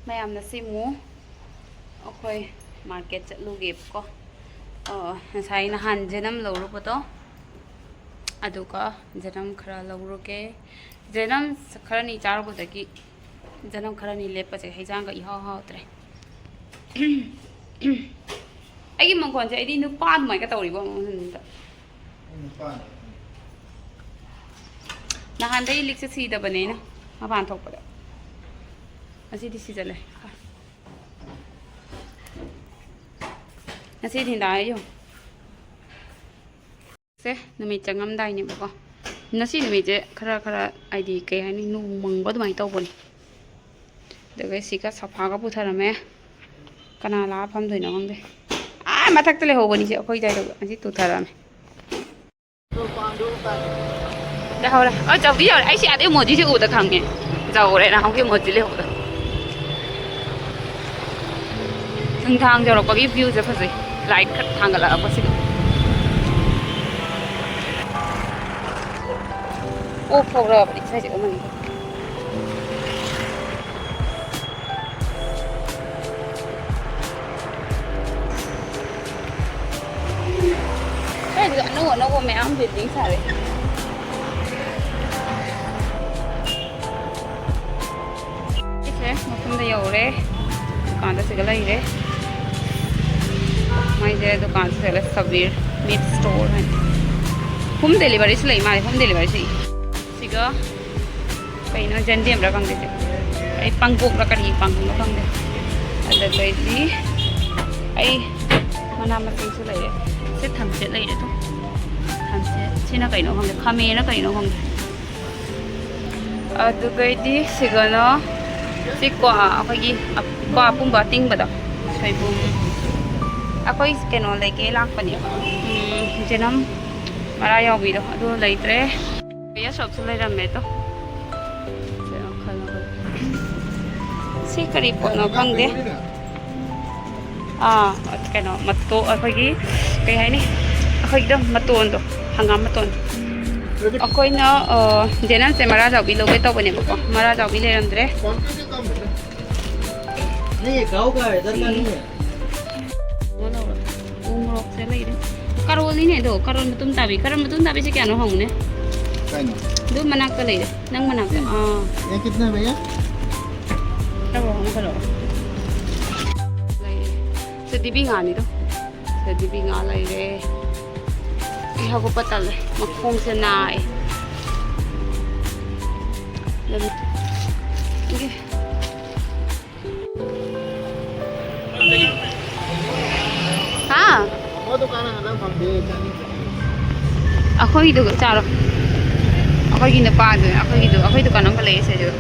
mayamna simu akhoi market chatluge ko sai na han jenam lawru pato aduka jenam khara lawru ke jenam khara ni char ko daki jenam khara ni lepa che haijang ga ihaw haw tre ai mong kon che ai di nu pa mai ka tawri bo na han dai lik se si da bane na ma ban thok pa da asi di si jale asi thin dai yo se nami changam dai ni ba ko nasi nami je khara id ke hani nu mong ba mai taw bon de ga si ka sapha ga puthara me kana la pham thoi na ngam de a ma thak tele ho bani se khoi dai do asi tu thara me da ho la a chau di yo ai si a de mo ji si u da khang nge chau re na hong ki mo ji le ho da thang thang jo lo ko gi view je pha sai light khat thang ga la ko si ô phô rồi đi xe chữa mình cái gì nó của mẹ ông thì tính sao đấy thế một phần dầu đấy còn ta sẽ cái này đấy mai giờ दुकान से ले Sabir meet store है home delivery से ले मारे home delivery से siga kay no jandem ra kang dite ay pangbok ra kani pangbok no kang de ada kay di ay mana ma ting su lai se tham se lai de to tham se china kay no kang de khame na kay no kang de adu kay di siga no si kwa akogi kwa pum ba ting ba da sai pum akoi keno lai ke lak pani jenam mara yaw bi do adu lai tre ya shop se lai ram me to se khala si kari po no khang de keno matto akhoi gi kai hai ni akhoi do maton do hangam maton akhoi na jenan se mara jaw bi lo ke to bane ko mara jaw bi le ram dreนี่เขาก็ได้กันนี่umrok se lai de karol ni ne do karol matum tabi se kya no hong ne do manak ka lai de nang manak de ये कितना भैया tao không có lỗ sẽ đi bị ngã đi đâu sẽ đi bị ngã lại đấy cái họ có bắt tay mà không sẽ nai làm cái hả वो दुकान है ना हम भी ako'y do charo ako'y ginapado ako'y do kanang palay sa jo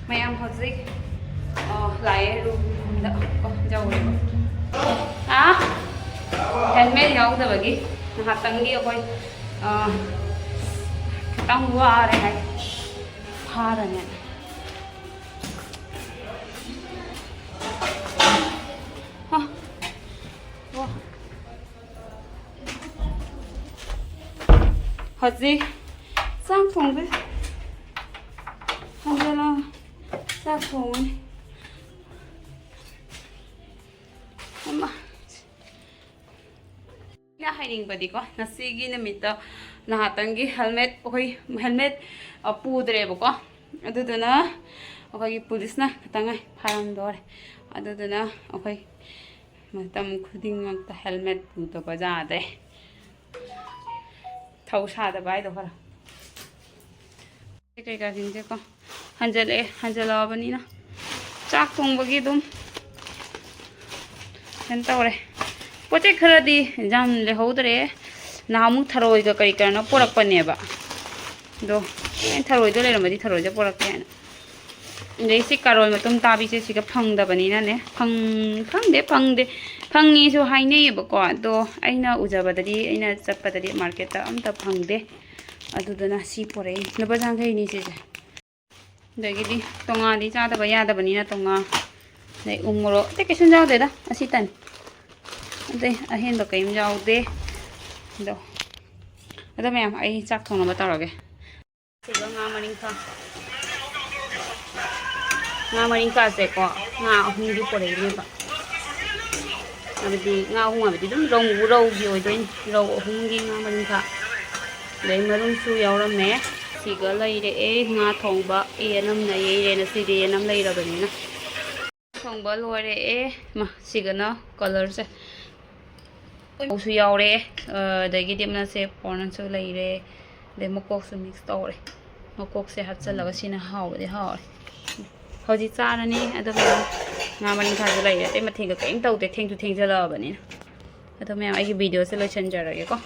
mày ăn hot gì lại luôn đó có dầu rồi hả handmade dầu thôi vậy hạt tăng kia coi tăng qua đây này pha rồi nè hot gì sang phòng đấy Angela sa phone mama ya hiding badi ko nasigi na mito nahatangi helmet okay helmet pu dre bo ko aduduna okay police na katangai pharam dore aduduna okay matam khuding ngta helmet pu to ba ja de thau sa da bai do hara kai ka jing je ko hanjala bani na chak thong bagi dum hen tawre poche khara di jam le hodre namu tharoi ga kai karna porak pane ba do tharoi do le ramadi tharoi ja porak ke na đây xí cà rốt mà tôm ta bị xí cái phăng đập này nè phăng đi số hai này bữa qua đó anh na uza bật đi anh na chặt bật đi market ta âm tập phăng đấy à tụi nó xí bỏ đấy nó bắt sang cái này xí đây cái đi tonga đi cha ta bây giờ ta bận nè tonga đây umuro thế cái sân rau đấy đó à xí tần đây à hiện được cái rau đấy đâu đó mẹ ai chắc không nó bắt tao rồi kìa xí cái ngao mà ninh khang nga maring kasi ko nga hindi po rin di ba abdi nga hunga abdi dum rong gyo din rong hungi nga maring ka dai marung su yaw ram ne siga lai de e nga thong ba e nam na ye re na si de nam lai ra ba ni na thong ba lo re e ma siga na color se su yaw re dai gi dim na se porn su lai re de mokok su mix to re mokok se hat chal la sina haw de haw hồi chị cha nó nè, tôi mẹ ngà mình khai rồi đấy, mà thèn cái tàu để thèn cho lờ vậy nè, tôi mẹ ai cái video sẽ lên chân rồi cái con.